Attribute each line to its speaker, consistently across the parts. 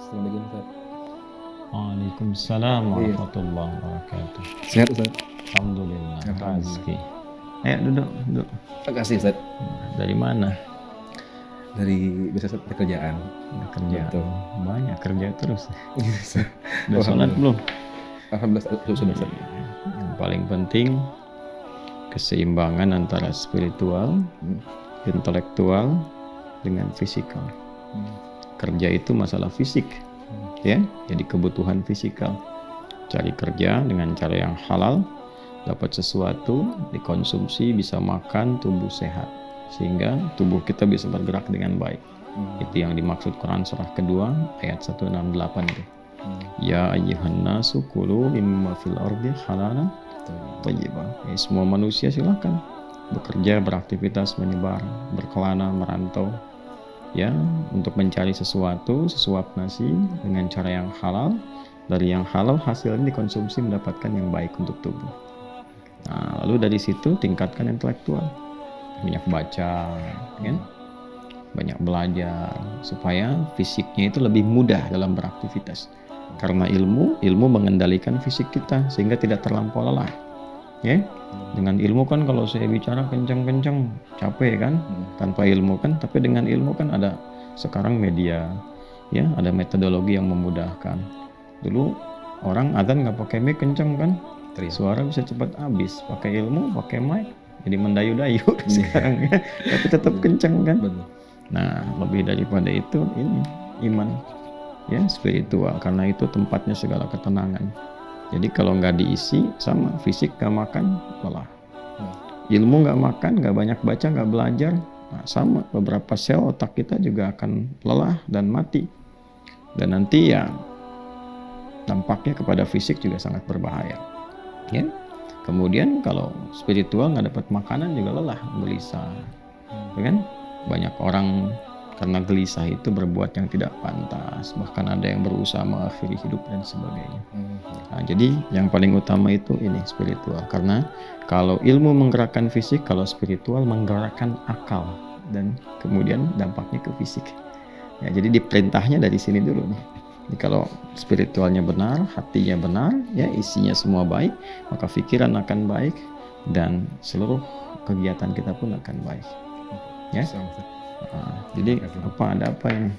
Speaker 1: Assalamualaikum Ustaz.
Speaker 2: Waalaikumsalam
Speaker 1: Iya.
Speaker 2: warahmatullahi wabarakatuh.
Speaker 1: Sehat Ustaz?
Speaker 2: Alhamdulillah.
Speaker 1: Alhamdulillah.
Speaker 2: Rezeki. Ayo duduk, duduk.
Speaker 1: Terima kasih Ustaz.
Speaker 2: Dari mana?
Speaker 1: Dari biasa Ustaz, pekerjaan.
Speaker 2: Kerja.
Speaker 1: Betul.
Speaker 2: Banyak kerja terus.
Speaker 1: Iya, Ustaz.
Speaker 2: Udah sholat belum?
Speaker 1: Alhamdulillah sudah Ustaz.
Speaker 2: Yang paling penting keseimbangan antara spiritual, intelektual dengan fisikal. Kerja itu masalah fisik, ya. Jadi kebutuhan fisikal. Cari kerja dengan cara yang halal, dapat sesuatu, dikonsumsi, bisa makan, tubuh sehat, sehingga tubuh kita bisa bergerak dengan baik. Itu yang dimaksud Quran surah kedua ayat 168 itu. Ya ayyuhan nasu kulu mimma fil ardi halalan thayyiban. Semua manusia silakan bekerja, beraktivitas, menyebar, berkelana, merantau, ya, untuk mencari sesuatu, sesuap nasi dengan cara yang halal. Dari yang halal hasilnya dikonsumsi mendapatkan yang baik untuk tubuh. Nah, lalu dari situ tingkatkan intelektual, banyak baca, kan? Banyak belajar supaya fisiknya itu lebih mudah dalam beraktivitas. Karena ilmu mengendalikan fisik kita sehingga tidak terlampau lelah. Ya, dengan ilmu kan kalau saya bicara kencang-kencang capek kan, tanpa ilmu kan, tapi dengan ilmu kan ada sekarang media, ya, ada metodologi yang memudahkan. Dulu orang adzan nggak pakai mic kencang kan, suara bisa cepat habis. Pakai ilmu, pakai mic, jadi mendayu-dayu sekarang ya, tapi tetap kencang kan. Nah, lebih daripada itu ini iman, ya, spiritual, karena itu tempatnya segala ketenangan. Jadi kalau nggak diisi sama fisik, nggak makan, lelah. Ilmu nggak makan, nggak banyak baca, nggak belajar, nah, sama beberapa sel otak kita juga akan lelah dan mati. Dan nanti ya dampaknya kepada fisik juga sangat berbahaya. Ya. Kemudian kalau spiritual nggak dapat makanan juga lelah, gelisah, ya kan? Banyak orang karena gelisah itu berbuat yang tidak pantas, bahkan ada yang berusaha mengakhiri hidup dan sebagainya. Nah, jadi yang paling utama itu ini spiritual, karena kalau ilmu menggerakkan fisik, kalau spiritual menggerakkan akal dan kemudian dampaknya ke fisik. Ya, jadi diperintahnya dari sini dulu nih. Jadi kalau spiritualnya benar, hatinya benar, ya, isinya semua baik, maka pikiran akan baik dan seluruh kegiatan kita pun akan baik. Ya. Jadi ada apa ini?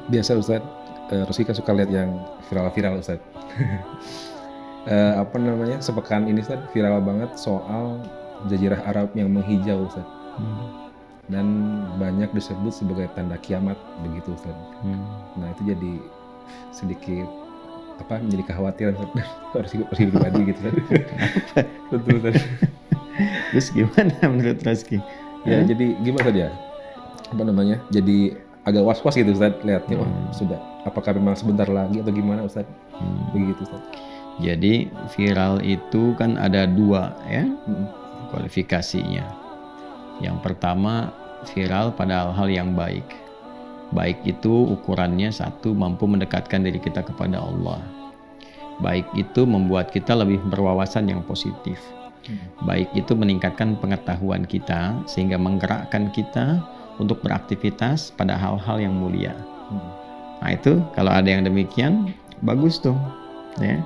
Speaker 1: Biasa Ustaz, Roski kan suka lihat yang viral-viral Ustaz. Apa namanya, sepekan ini Ustaz viral banget soal Jazirah Arab yang menghijau Ustaz. Dan banyak disebut sebagai tanda kiamat begitu Ustaz. Nah itu jadi sedikit menjadi kekhawatiran harus pribadi gitu Ustaz. Betul Ustaz.
Speaker 2: Terus gimana menurut Rizky?
Speaker 1: Ya, jadi gimana saja? Jadi agak was-was gitu Ustaz lihatnya. Sudah, apakah memang sebentar lagi atau gimana Ustaz? Begitu Ustaz.
Speaker 2: Jadi viral itu kan ada dua, ya, kualifikasinya. Yang pertama, viral pada hal-hal yang baik. Baik itu ukurannya satu, mampu mendekatkan diri kita kepada Allah. Baik itu membuat kita lebih berwawasan yang positif. Baik itu meningkatkan pengetahuan kita sehingga menggerakkan kita untuk beraktivitas pada hal-hal yang mulia. Nah itu kalau ada yang demikian bagus tuh, ya.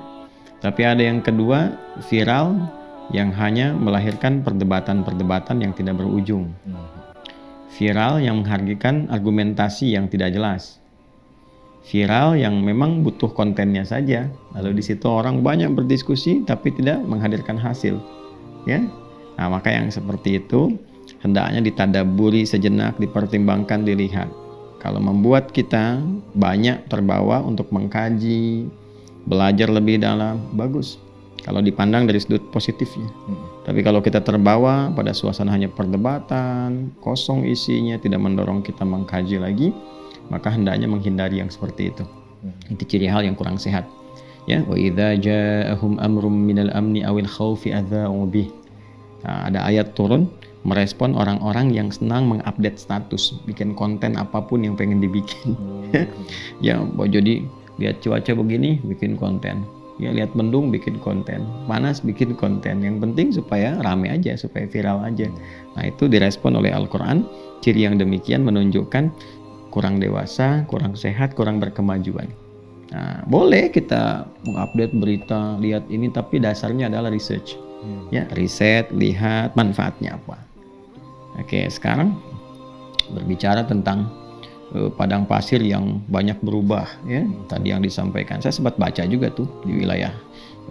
Speaker 2: Tapi ada yang kedua, viral yang hanya melahirkan perdebatan-perdebatan yang tidak berujung. Viral yang menghargai argumentasi yang tidak jelas. Viral yang memang butuh kontennya saja, lalu di situ orang banyak berdiskusi tapi tidak menghadirkan hasil, ya. Nah, maka yang seperti itu hendaknya ditadaburi sejenak, dipertimbangkan, dilihat. Kalau membuat kita banyak terbawa untuk mengkaji, belajar lebih dalam, bagus. Kalau dipandang dari sudut positifnya. Tapi kalau kita terbawa pada suasana hanya perdebatan, kosong isinya, tidak mendorong kita mengkaji lagi, maka hendaknya menghindari yang seperti itu. Itu ciri hal yang kurang sehat. Ya, wa idza ja'ahum amrum minal amni awil khaufi adza'u bih. Nah, ada ayat turun merespon orang-orang yang senang mengupdate status, bikin konten apapun yang pengen dibikin. Ya, jadi lihat cuaca begini, bikin konten. Ya, lihat mendung, bikin konten. Panas, bikin konten. Yang penting supaya rame aja, supaya viral aja. Nah, itu direspon oleh Al-Quran. Ciri yang demikian menunjukkan kurang dewasa, kurang sehat, kurang berkemajuan. Nah, boleh kita mengupdate berita, lihat ini, tapi dasarnya adalah research. Ya, riset, lihat manfaatnya apa. Oke, sekarang berbicara tentang padang pasir yang banyak berubah, ya. Tadi yang disampaikan, saya sempat baca juga tuh di wilayah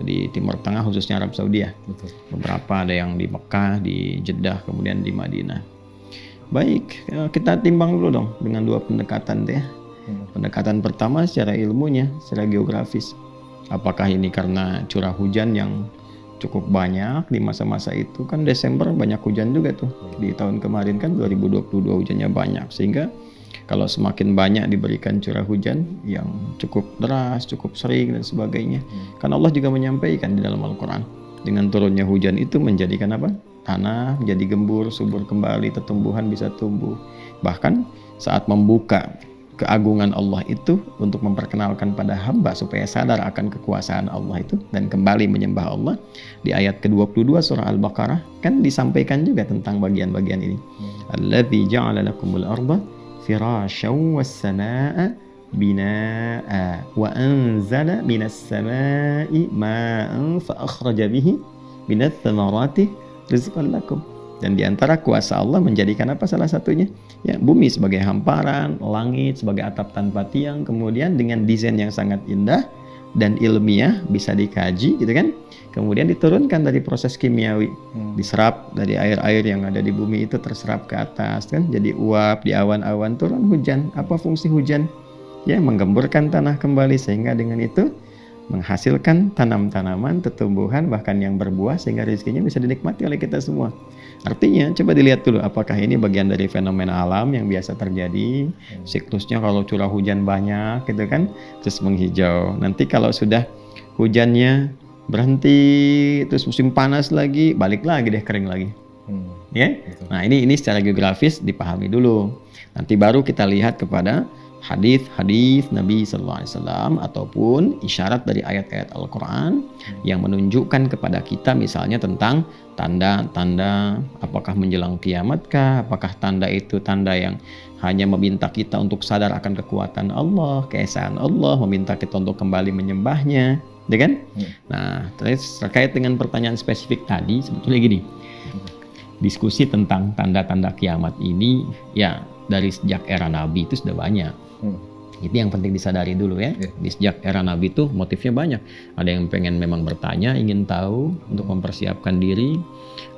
Speaker 2: di Timur Tengah, khususnya Arab Saudi ya.
Speaker 1: Betul.
Speaker 2: Beberapa ada yang di Mekah, di Jeddah, kemudian di Madinah. Baik, kita timbang dulu dong dengan dua pendekatan deh. Pendekatan pertama secara ilmunya, secara geografis. Apakah ini karena curah hujan yang cukup banyak di masa-masa itu? Kan Desember banyak hujan juga tuh. Di tahun kemarin kan 2022 hujannya banyak. Sehingga kalau semakin banyak diberikan curah hujan yang cukup deras, cukup sering dan sebagainya. Kan Allah juga menyampaikan di dalam Al-Quran. Dengan turunnya hujan itu menjadikan apa? Tanah menjadi gembur, subur kembali, tumbuhan bisa tumbuh. Bahkan saat membuka keagungan Allah itu untuk memperkenalkan pada hamba supaya sadar akan kekuasaan Allah itu dan kembali menyembah Allah, di ayat ke-22 surah Al-Baqarah kan disampaikan juga tentang bagian-bagian ini. Alladzi ja'ala lakumul arda firasyan was samaa'a binaa'a wa anzala minas samaa'i maa'an fa akhraja bihi minats thamarati rizqan lakum. Dan di antara kuasa Allah menjadikan apa salah satunya? Ya, bumi sebagai hamparan, langit sebagai atap tanpa tiang, kemudian dengan desain yang sangat indah dan ilmiah bisa dikaji gitu kan. Kemudian diturunkan dari proses kimiawi, diserap dari air-air yang ada di bumi itu terserap ke atas kan, jadi uap di awan-awan turun hujan. Apa fungsi hujan? Ya, menggemburkan tanah kembali sehingga dengan itu menghasilkan tanam-tanaman, tumbuhan bahkan yang berbuah sehingga rezekinya bisa dinikmati oleh kita semua. Artinya coba dilihat dulu apakah ini bagian dari fenomena alam yang biasa terjadi. Siklusnya kalau curah hujan banyak gitu kan, terus menghijau. Nanti kalau sudah hujannya berhenti, terus musim panas lagi, balik lagi deh kering lagi. Ya. Nah, ini secara geografis dipahami dulu. Nanti baru kita lihat kepada hadis-hadis Nabi Sallallahu Alaihi Wasallam ataupun isyarat dari ayat-ayat Al-Quran yang menunjukkan kepada kita misalnya tentang tanda-tanda apakah menjelang kiamatkah, apakah tanda itu tanda yang hanya meminta kita untuk sadar akan kekuatan Allah, keesaan Allah, meminta kita untuk kembali menyembahnya, ya kan? Nah, terkait dengan pertanyaan spesifik tadi sebetulnya gini, diskusi tentang tanda-tanda kiamat ini ya dari sejak era Nabi itu sudah banyak. Itu yang penting disadari dulu ya. Di sejak era Nabi itu motifnya banyak. Ada yang pengen memang bertanya, ingin tahu untuk mempersiapkan diri.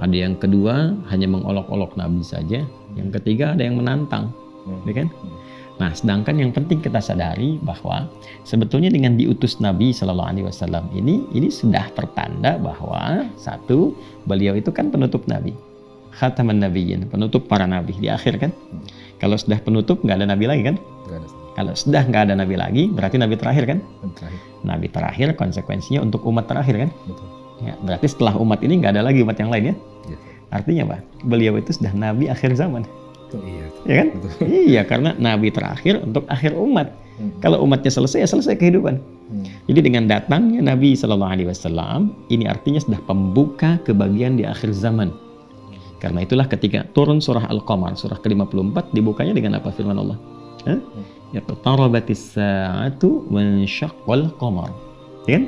Speaker 2: Ada yang kedua hanya mengolok-olok Nabi saja. Yang ketiga ada yang menantang, ya kan? Nah, sedangkan yang penting kita sadari bahwa sebetulnya dengan diutus Nabi Sallallahu Alaihi Wasallam ini sudah pertanda bahwa satu, beliau itu kan penutup Nabi, khataman nabiyyin, penutup para nabi di akhir kan. Kalau sudah penutup nggak ada nabi lagi kan? Kalau sudah nggak ada nabi lagi berarti nabi terakhir kan? Nabi terakhir konsekuensinya untuk umat terakhir kan? Ya, berarti setelah umat ini nggak ada lagi umat yang lain ya? Artinya apa? Beliau itu sudah nabi akhir zaman. Ya kan? Iya, karena nabi terakhir untuk akhir umat. Kalau umatnya selesai, ya selesai kehidupan. Jadi dengan datangnya Nabi Sallallahu Alaihi Wasallam ini artinya sudah pembuka kebagian di akhir zaman. Karena itulah ketika turun surah Al-Qamar, surah ke-54 dibukanya dengan apa firman Allah? Yaqtarabatis sa'atu wansyaqqal qamar. Ya kan?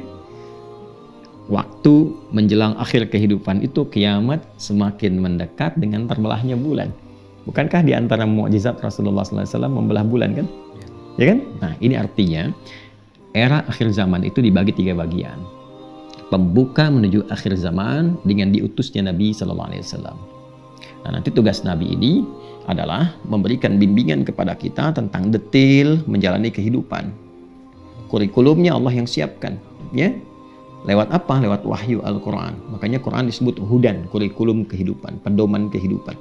Speaker 2: Waktu menjelang akhir kehidupan itu kiamat semakin mendekat dengan terbelahnya bulan. Bukankah di antara mukjizat Rasulullah SAW membelah bulan kan? Ya kan? Nah, ini artinya era akhir zaman itu dibagi 3 bagian. Pembuka menuju akhir zaman dengan diutusnya Nabi Sallallahu Alaihi Wasallam. Nah, nanti tugas Nabi ini adalah memberikan bimbingan kepada kita tentang detail menjalani kehidupan. Kurikulumnya Allah yang siapkan, ya. Lewat apa? Lewat wahyu Al-Quran. Makanya Quran disebut hudan, kurikulum kehidupan, pedoman kehidupan.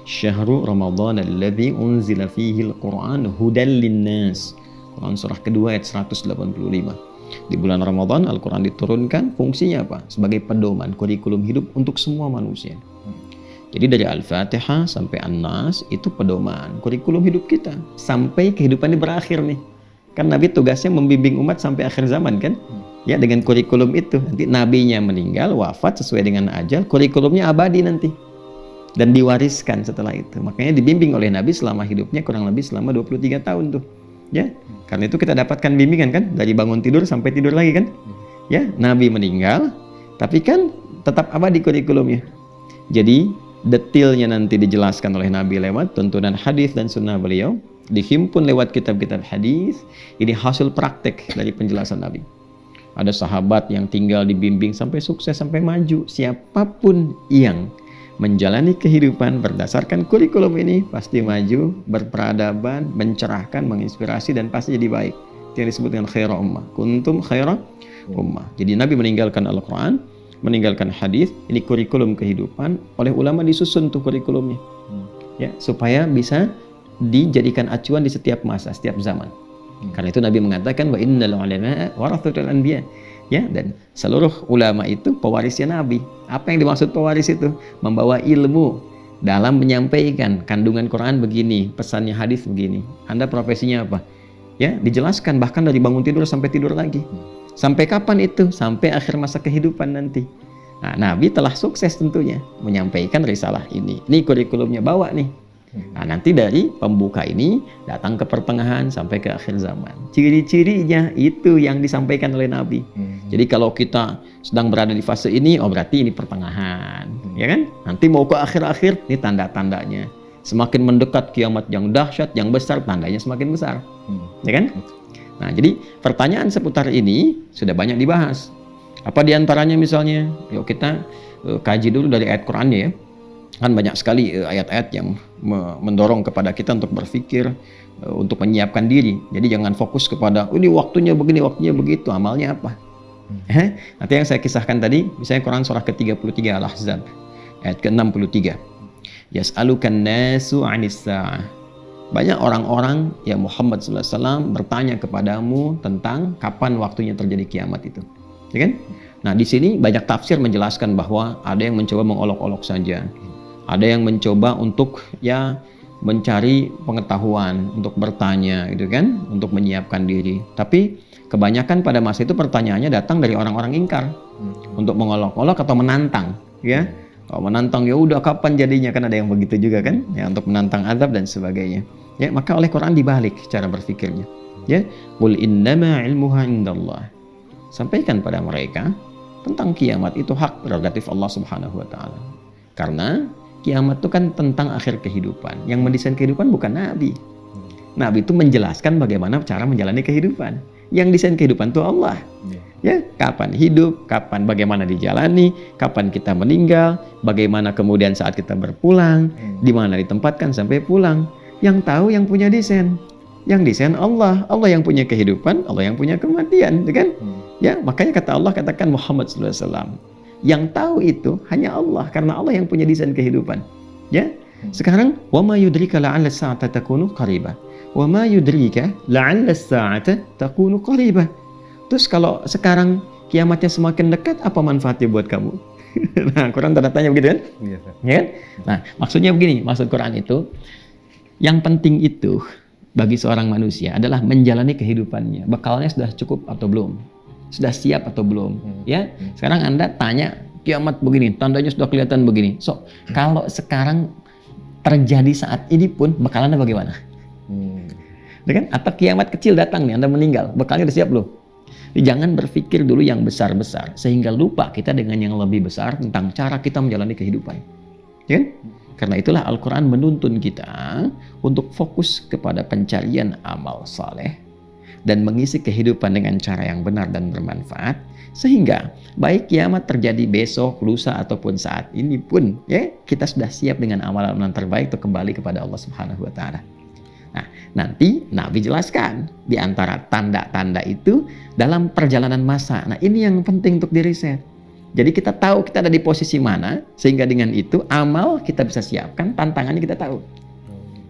Speaker 2: Syahrul Ramadan alladzi unzila fihi al-Quran hudan linnas. Quran surah kedua ayat 185. Di bulan Ramadan Al-Quran diturunkan, fungsinya apa? Sebagai pedoman, kurikulum hidup untuk semua manusia. Jadi dari Al-Fatihah sampai An-Nas itu pedoman, kurikulum hidup kita sampai kehidupan ini berakhir nih. Kan Nabi tugasnya membimbing umat sampai akhir zaman kan? Ya, dengan kurikulum itu. Nanti nabinya meninggal, wafat sesuai dengan ajal, kurikulumnya abadi nanti. dan diwariskan setelah itu. Makanya dibimbing oleh Nabi selama hidupnya kurang lebih selama 23 tahun tuh. Ya, karena itu kita dapatkan bimbingan kan dari bangun tidur sampai tidur lagi kan. Ya, Nabi meninggal tapi kan tetap abadi kurikulumnya. Jadi detailnya nanti dijelaskan oleh Nabi lewat tuntunan hadis dan sunnah beliau, dihimpun lewat kitab-kitab hadis. Ini hasil praktek dari penjelasan Nabi. Ada sahabat yang tinggal dibimbing sampai sukses, sampai maju. Siapapun yang menjalani kehidupan berdasarkan kurikulum ini pasti maju, berperadaban, mencerahkan, menginspirasi, dan pasti jadi baik. Itu yang disebut dengan khaira ummah. Kuntum khaira ummah. Jadi Nabi meninggalkan Al-Quran, meninggalkan hadis. Ini kurikulum kehidupan. Oleh ulama disusun tuh kurikulumnya, ya, supaya bisa dijadikan acuan di setiap masa, setiap zaman. Karena itu Nabi mengatakan wa innal ulama warathatul anbiya. Ya, dan seluruh ulama itu pewarisnya Nabi. Apa yang dimaksud pewaris itu? Membawa ilmu dalam menyampaikan kandungan Quran begini, pesannya hadis begini. Anda profesinya apa? Ya, dijelaskan bahkan dari bangun tidur sampai tidur lagi. Sampai kapan itu? Sampai akhir masa kehidupan nanti. Nah, Nabi telah sukses tentunya menyampaikan risalah ini. Ini kurikulumnya bawa nih. Nah, nanti dari pembuka ini datang ke pertengahan sampai ke akhir zaman. Ciri-cirinya itu yang disampaikan oleh Nabi. Jadi kalau kita sedang berada di fase ini, oh berarti ini pertengahan, ya kan? Nanti mau ke akhir-akhir, ini tanda-tandanya. Semakin mendekat kiamat yang dahsyat, yang besar, tandanya semakin besar, ya kan? Nah, jadi pertanyaan seputar ini sudah banyak dibahas. Apa diantaranya misalnya? Yuk kita kaji dulu dari ayat Qurannya ya. Kan banyak sekali ayat-ayat yang mendorong kepada kita untuk berpikir, untuk menyiapkan diri. Jadi jangan fokus kepada ini waktunya begini, waktunya begitu, amalnya apa. Nanti yang saya kisahkan tadi, misalnya Quran surah ke-33 Al-Ahzab ayat ke-63. Yas'alukan nasu 'anis sa'ah. Banyak orang-orang ya Muhammad sallallahu alaihi wasallam bertanya kepadamu tentang kapan waktunya terjadi kiamat itu. Ya kan? Nah, di sini banyak tafsir menjelaskan bahwa ada yang mencoba mengolok-olok saja. Ada yang mencoba untuk ya mencari pengetahuan, untuk bertanya gitu kan, untuk menyiapkan diri. Tapi kebanyakan pada masa itu pertanyaannya datang dari orang-orang ingkar, untuk mengolok-olok atau menantang, ya. Kalau menantang ya udah kapan jadinya, kan ada yang begitu juga kan, ya, untuk menantang azab dan sebagainya. Ya, maka oleh Quran dibalik cara berpikirnya. Ya, qul innama ilmuha indallah. Sampaikan pada mereka tentang kiamat itu hak prerogatif Allah Subhanahu wa taala. Karena kiamat itu kan tentang akhir kehidupan. Yang mendesain kehidupan bukan Nabi. Nabi itu menjelaskan bagaimana cara menjalani kehidupan. Yang desain kehidupan itu Allah. Ya, kapan hidup, kapan bagaimana dijalani, kapan kita meninggal, bagaimana kemudian saat kita berpulang, di mana ditempatkan sampai pulang. Yang tahu yang punya desain. Yang desain Allah. Allah yang punya kehidupan, Allah yang punya kematian, kan? Ya, makanya kata Allah, katakan Muhammad sallallahu alaihi wasallam. Yang tahu itu hanya Allah, karena Allah yang punya desain kehidupan. Ya. Sekarang wa ma yudrika la'alla as-sa'ata takunu qaribah. Wa ma yudrika la'alla as-sa'ata takunu qaribah. Terus kalau sekarang kiamatnya semakin dekat, apa manfaatnya buat kamu? Nah, Quran tanda tanya begitu kan? Iya, ya kan? Nah, maksudnya begini, maksud Quran itu yang penting itu bagi seorang manusia adalah menjalani kehidupannya. Bekalnya sudah cukup atau belum? Sudah siap atau belum? Ya, sekarang Anda tanya kiamat begini, tandanya sudah kelihatan begini. So, kalau sekarang terjadi saat ini pun bekal Anda bagaimana? Kan? Atau kiamat kecil datang nih, Anda meninggal, bekalnya sudah siap belum? Jadi, jangan berpikir dulu yang besar-besar sehingga lupa kita dengan yang lebih besar tentang cara kita menjalani kehidupan. Ya kan? Karena itulah Al-Quran menuntun kita untuk fokus kepada pencarian amal saleh dan mengisi kehidupan dengan cara yang benar dan bermanfaat, sehingga baik kiamat terjadi besok, lusa ataupun saat ini pun ya kita sudah siap dengan amalan-amalan terbaik untuk kembali kepada Allah Subhanahu wa taala. Nah, nanti Nabi jelaskan di antara tanda-tanda itu dalam perjalanan masa. Nah, ini yang penting untuk diriset. Jadi kita tahu kita ada di posisi mana, sehingga dengan itu amal kita bisa siapkan, tantangannya kita tahu.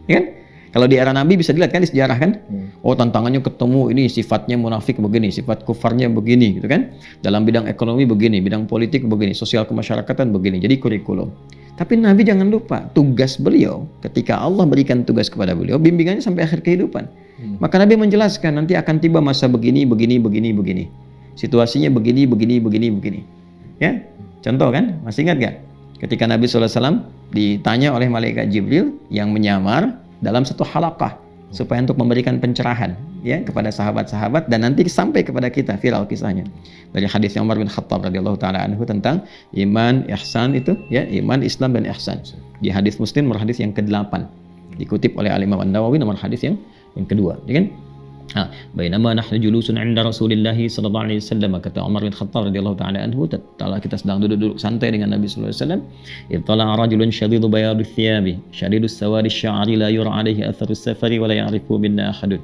Speaker 2: Ya kan? Kalau di era Nabi bisa dilihat kan di sejarah kan, oh tantangannya ketemu ini sifatnya munafik begini, sifat kufarnya begini gitu kan. Dalam bidang ekonomi begini, bidang politik begini, sosial kemasyarakatan begini. Jadi kurikulum. Tapi Nabi jangan lupa tugas beliau ketika Allah berikan tugas kepada beliau, bimbingannya sampai akhir kehidupan. Maka Nabi menjelaskan nanti akan tiba masa begini, begini, begini, begini. Situasinya begini, begini, begini, begini. Ya, contoh kan, masih ingat gak? ketika Nabi SAW ditanya oleh malaikat Jibril yang menyamar dalam satu halaqah supaya untuk memberikan pencerahan ya kepada sahabat-sahabat dan nanti sampai kepada kita, viral kisahnya dari hadisnya Umar bin Khattab radhiyallahu taala anhu tentang iman, ihsan itu ya, iman, Islam dan ihsan. Di hadis Muslim nomor hadis yang ke-8 dikutip oleh Al-Imam An-Nawawi nomor hadis yang kedua, ya kan? Bainama nahnu julusun 'inda Rasulillah sallallahu alaihi wasallam, kata Umar bin Khattab radhiyallahu taala anhu, tatkala kita sedang duduk-duduk santai dengan Nabi sallallahu alaihi wasallam, ittala rajulun shadidu bayadi thiyabi shadidus sawadi sya'ri la yura alaihi atharu safari wa la ya'rifu minna ahadun.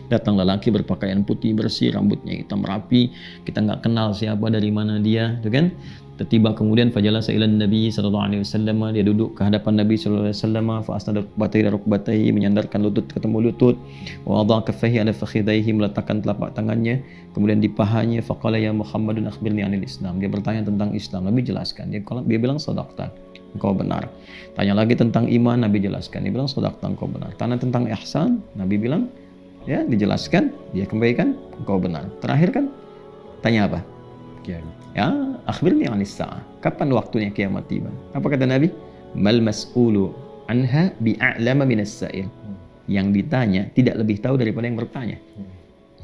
Speaker 2: Datang lelaki berpakaian putih bersih, rambutnya hitam rapi, kita nggak kenal siapa dari mana dia, gitu kan? Tiba kemudian fajalasa ilan Nabi sallallahu alaihi wasallam, dia duduk ke hadapan Nabi sallallahu alaihi wasallam, fa asnada rukbatayhi, menyandarkan lutut ketemu lutut, wa wada'a kaffayhi ala fakhidayhi, meletakkan telapak tangannya kemudian di pahanya, faqala ya Muhammadun akhbirni 'anil Islam. Dia bertanya tentang Islam, Nabi jelaskan. Dia bilang sadaqta, engkau benar. Tanya lagi tentang iman, Nabi jelaskan. Dia bilang sadaqta, engkau benar. Tanya tentang ihsan, Nabi bilang ya, dijelaskan, dia kembalikan, engkau benar. Terakhir kan tanya apa? Ya, akhbirni 'anis sa'ah. Kapan waktunya kiamat tiba? Apa kata Nabi? Mal mas'ulu anha bi'a'lama minas sa'il. Yang ditanya tidak lebih tahu daripada yang bertanya.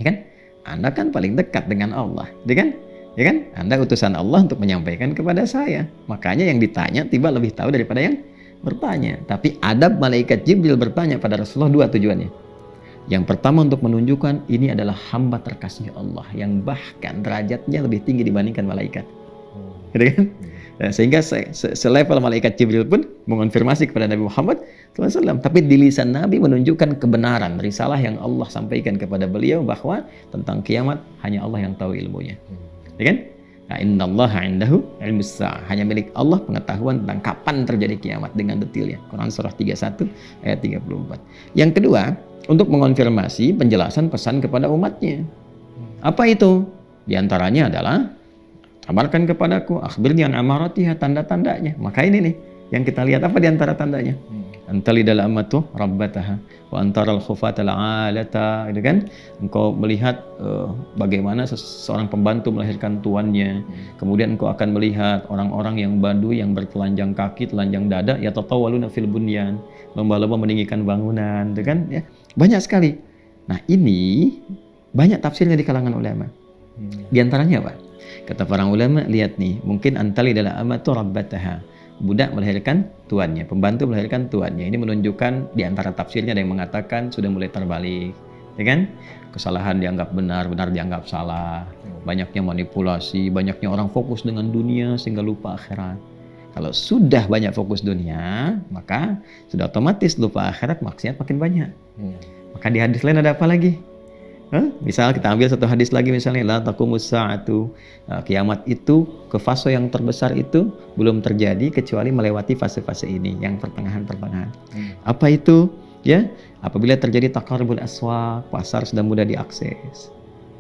Speaker 2: Ya kan? Anda kan paling dekat dengan Allah, ya kan? Ya kan? Anda utusan Allah untuk menyampaikan kepada saya. Makanya yang ditanya tiba lebih tahu daripada yang bertanya. Tapi adab malaikat Jibril bertanya pada Rasulullah dua tujuannya. Yang pertama untuk menunjukkan ini adalah hamba terkasih Allah yang bahkan derajatnya lebih tinggi dibandingkan malaikat. Gitu kan? Nah, sehingga selevel malaikat Jibril pun mengonfirmasi kepada Nabi Muhammad SAW. Tapi di lisan Nabi menunjukkan kebenaran risalah yang Allah sampaikan kepada beliau bahwa tentang kiamat hanya Allah yang tahu ilmunya. Ya kan? Nah, innallaha 'indahu 'ilmus sa'ah. Hanya milik Allah pengetahuan tentang kapan terjadi kiamat dengan detailnya. Quran surah 31 ayat 34. Yang kedua, untuk mengonfirmasi penjelasan pesan kepada umatnya. Apa itu? Di antaranya adalah kabarkan kepadaku akhbirni an amaratiha, tanda-tandanya. Maka ini nih yang kita lihat, apa di antara tandanya? Antalidal amatu rabbataha wa antaral khufatal 'alata, gitu kan? Engkau melihat bagaimana seorang pembantu melahirkan tuannya. Kemudian engkau akan melihat orang-orang yang badu yang bertelanjang kaki, telanjang dada, yatatawaluna fil bunyan, lomba-lomba meninggikan bangunan, gitu kan? Ya, banyak sekali. Nah, ini banyak tafsirnya di kalangan ulama. Di antaranya apa? Kata para ulama, lihat nih, mungkin antalidal amatu rabbataha, budak melahirkan tuannya, pembantu melahirkan tuannya. Ini menunjukkan di antara tafsirnya ada yang mengatakan sudah mulai terbalik, ya kan? Kesalahan dianggap benar, benar dianggap salah. Banyaknya manipulasi, banyaknya orang fokus dengan dunia sehingga lupa akhirat. Kalau sudah banyak fokus dunia, maka sudah otomatis lupa akhirat, maksiat makin banyak. Maka di hadis lain ada apa lagi? Misal kita ambil satu hadis lagi, misalnya la taqumus sa'atu, kiamat itu ke fase yang terbesar itu belum terjadi kecuali melewati fase-fase ini yang pertengahan-pertengahan. Apa itu? Ya, apabila terjadi taqarrubul aswaq, pasar sudah mudah diakses.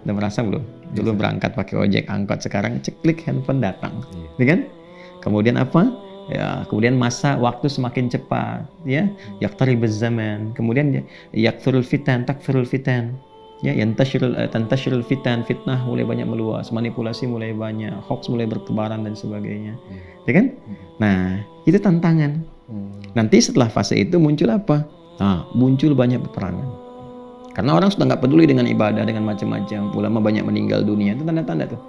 Speaker 2: Udah merasa belum? Dulu berangkat pakai ojek angkot, sekarang klik handphone datang. Ya kan? Kemudian apa? Ya, kemudian masa waktu semakin cepat, ya. Yaqtaribuz zaman. Kemudian yakthurul fitan, takfurul fitan. Ya, tantashirul fitan, fitnah mulai banyak meluas, manipulasi mulai banyak, hoax mulai bertebaran dan sebagainya. Ya kan? Nah, itu tantangan. Nanti setelah fase itu muncul apa? Nah, muncul banyak peperangan. Karena orang sudah nggak peduli dengan ibadah, dengan macam-macam. Ulama banyak meninggal dunia, itu tanda-tanda tuh.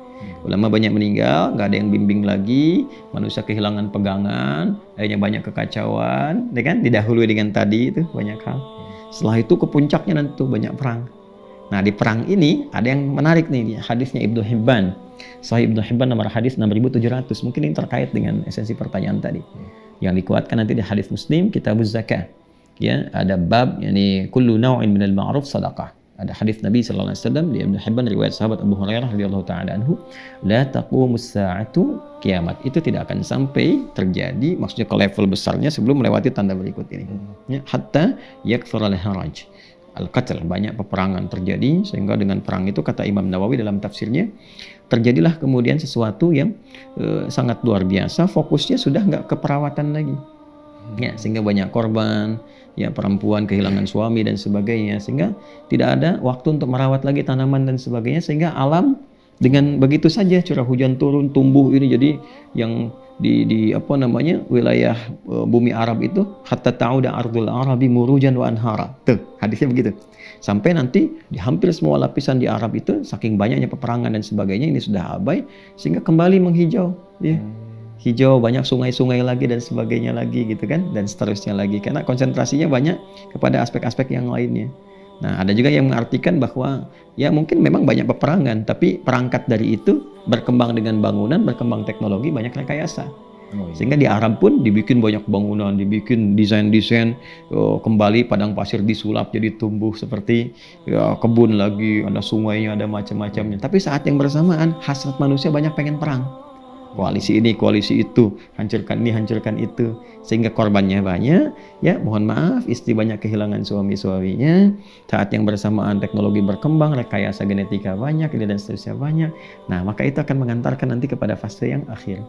Speaker 2: Ulama banyak meninggal, nggak ada yang bimbing lagi, manusia kehilangan pegangan, akhirnya banyak kekacauan, ya kan? Didahului dengan tadi itu banyak hal. Setelah itu ke puncaknya nanti tuh banyak perang. Nah, di perang ini ada yang menarik nih, hadisnya Ibnu Hibban. Sahih Ibnu Hibban nomor hadis 6700. Mungkin ini terkait dengan esensi pertanyaan tadi. Yang dikuatkan nanti di hadis Muslim, Kitabuz Zakah. Ya, ada bab yakni kullu naw'in minal ma'ruf sadaqah. Ada hadis Nabi sallallahu alaihi wasallam di Ibnu Hibban riwayat sahabat Abu Hurairah radhiyallahu taala anhu, la taqumus sa'atu, kiamat itu tidak akan sampai terjadi, maksudnya ke level besarnya sebelum melewati tanda berikut ini. Ya, hatta yakthura al-haraj. Al-qatl, banyak peperangan terjadi, sehingga dengan perang itu, kata Imam Nawawi dalam tafsirnya, terjadilah kemudian sesuatu yang sangat luar biasa, fokusnya sudah nggak ke perawatan lagi. Ya, sehingga banyak korban, ya, perempuan kehilangan suami dan sebagainya, sehingga tidak ada waktu untuk merawat lagi tanaman dan sebagainya, sehingga alam Dengan begitu saja curah hujan turun, tumbuh ini jadi yang di apa namanya wilayah bumi Arab itu hatta ta'uda ardul arabi murujan wa anhara. Tuh, hadisnya begitu. Sampai nanti di hampir semua lapisan di Arab itu saking banyaknya peperangan dan sebagainya ini sudah abai sehingga kembali menghijau, ya. Hijau, banyak sungai-sungai lagi dan sebagainya lagi gitu kan, dan seterusnya lagi karena konsentrasinya banyak kepada aspek-aspek yang lainnya. Nah, ada juga yang mengartikan bahwa ya mungkin memang banyak peperangan, tapi perangkat dari itu berkembang dengan bangunan, berkembang teknologi, banyak rekayasa. Sehingga di Arab pun dibikin banyak bangunan, dibikin desain-desain kembali padang pasir disulap jadi tumbuh seperti ya, kebun lagi, ada sungainya, ada macam-macamnya. Tapi saat yang bersamaan hasrat manusia banyak pengen perang. Koalisi ini, koalisi itu, hancurkan ini, hancurkan itu, sehingga korbannya banyak. Ya, mohon maaf, istri banyak kehilangan suami-suaminya. Saat yang bersamaan teknologi berkembang, rekayasa genetika banyak, dan seterusnya banyak. Nah, maka itu akan mengantarkan nanti kepada fase yang akhir.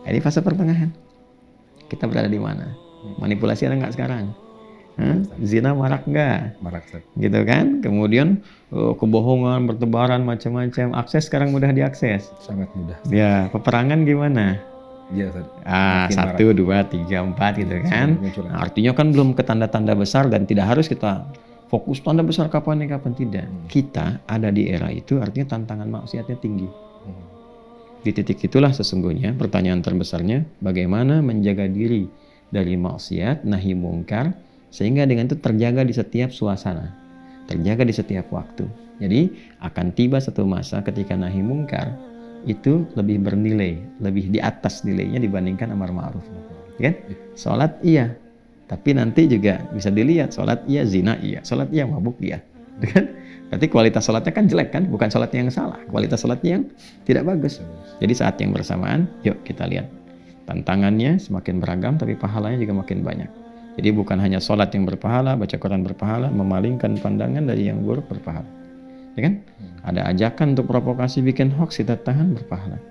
Speaker 2: Ini fase pertengahan. Kita berada di mana? Manipulasi ada nggak sekarang? Zina marak nggak?
Speaker 1: Marak, Ustaz.
Speaker 2: Gitu kan? Kemudian kebohongan, bertebaran macam-macam. Akses sekarang mudah diakses.
Speaker 1: Sangat mudah.
Speaker 2: Ya, peperangan gimana?
Speaker 1: Iya, Ustaz.
Speaker 2: 1, 2, 3, 4 gitu kan. Nah, artinya kan belum ke tanda-tanda besar dan tidak harus kita fokus tanda besar kapan tidak. Kita ada di era itu artinya tantangan maksiatnya tinggi. Di titik itulah sesungguhnya pertanyaan terbesarnya bagaimana menjaga diri dari maksiat, nahi mungkar sehingga dengan itu terjaga di setiap suasana, terjaga di setiap waktu. Jadi akan tiba satu masa ketika nahi mungkar itu lebih bernilai, lebih di atas nilainya dibandingkan amar ma'ruf. Kan? Sholat iya, tapi nanti juga bisa dilihat sholat iya, zina iya, sholat iya, mabuk iya. Kan? Berarti kualitas sholatnya kan jelek kan, bukan sholatnya yang salah, kualitas sholatnya yang tidak bagus. Jadi saat yang bersamaan, yuk kita lihat tantangannya semakin beragam, tapi pahalanya juga makin banyak. Jadi bukan hanya sholat yang berpahala, baca Quran berpahala, memalingkan pandangan dari yang buruk berpahala. Ya kan? Ada ajakan untuk provokasi bikin hoax kita tahan berpahala.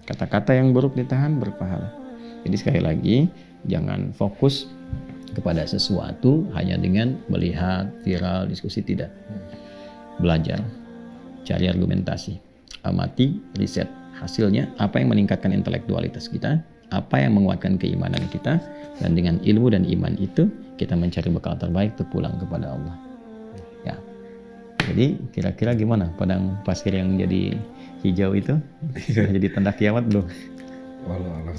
Speaker 2: Kata-kata yang buruk ditahan berpahala. Jadi sekali lagi jangan fokus kepada sesuatu hanya dengan melihat viral diskusi, tidak. Belajar, cari argumentasi, amati, riset hasilnya apa yang meningkatkan intelektualitas kita, apa yang menguatkan keimanan kita, dan dengan ilmu dan iman itu kita mencari bekal terbaik untuk pulang kepada Allah. Ya. Jadi kira-kira gimana padang pasir yang jadi hijau itu? Sudah jadi tanda kiamat belum?
Speaker 1: Wallahualam.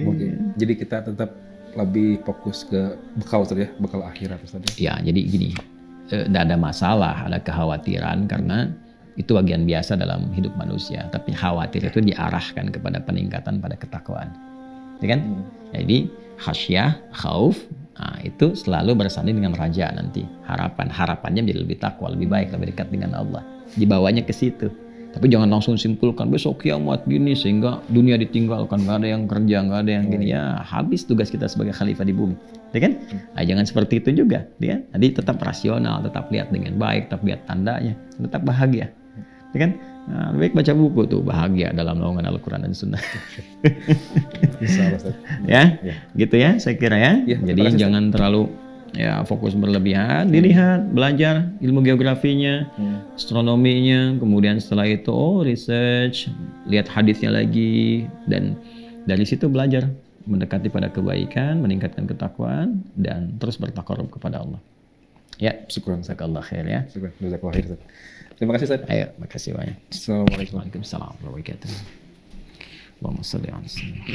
Speaker 1: Mungkin. Jadi kita tetap lebih fokus ke bekal ya, bekal akhirat Ustaz.
Speaker 2: Ya, jadi gini, tidak ada masalah, ada kekhawatiran karena itu bagian biasa dalam hidup manusia. Tapi khawatir itu diarahkan kepada peningkatan pada ketakwaan, ya kan? Jadi khasyah, khauf, nah, itu selalu bersanding dengan raja nanti. Harapannya menjadi lebih takwa, lebih baik, lebih dekat dengan Allah. Dibawanya ke situ. Tapi jangan langsung simpulkan besok kiamat gini sehingga dunia ditinggalkan, nggak ada yang kerja, nggak ada yang gini. Ya habis tugas kita sebagai khalifah di bumi, ya kan? Nah, jangan seperti itu juga, ya. Jadi tetap rasional, tetap lihat dengan baik, tetap lihat tandanya, tetap bahagia, ya kan? Nah, lebih baik baca buku tuh bahagia dalam naungan Al-Quran dan Sunnah. Ya, gitu ya, saya kira ya. Jadi jangan terlalu ya fokus berlebihan, dilihat, belajar ilmu geografinya, astronominya, kemudian setelah itu research, lihat hadisnya lagi, dan dari situ belajar mendekati pada kebaikan, meningkatkan ketakwaan, dan terus bertakarub kepada Allah. Ya, syukur jazakallah khair ya.
Speaker 1: Syukur jazakallah khair. Terima kasih Ustaz.
Speaker 2: Ayo, makasih banyak.
Speaker 1: Assalamualaikum
Speaker 2: warahmatullahi wabarakatuh. Allahumma shalli ala sayyidina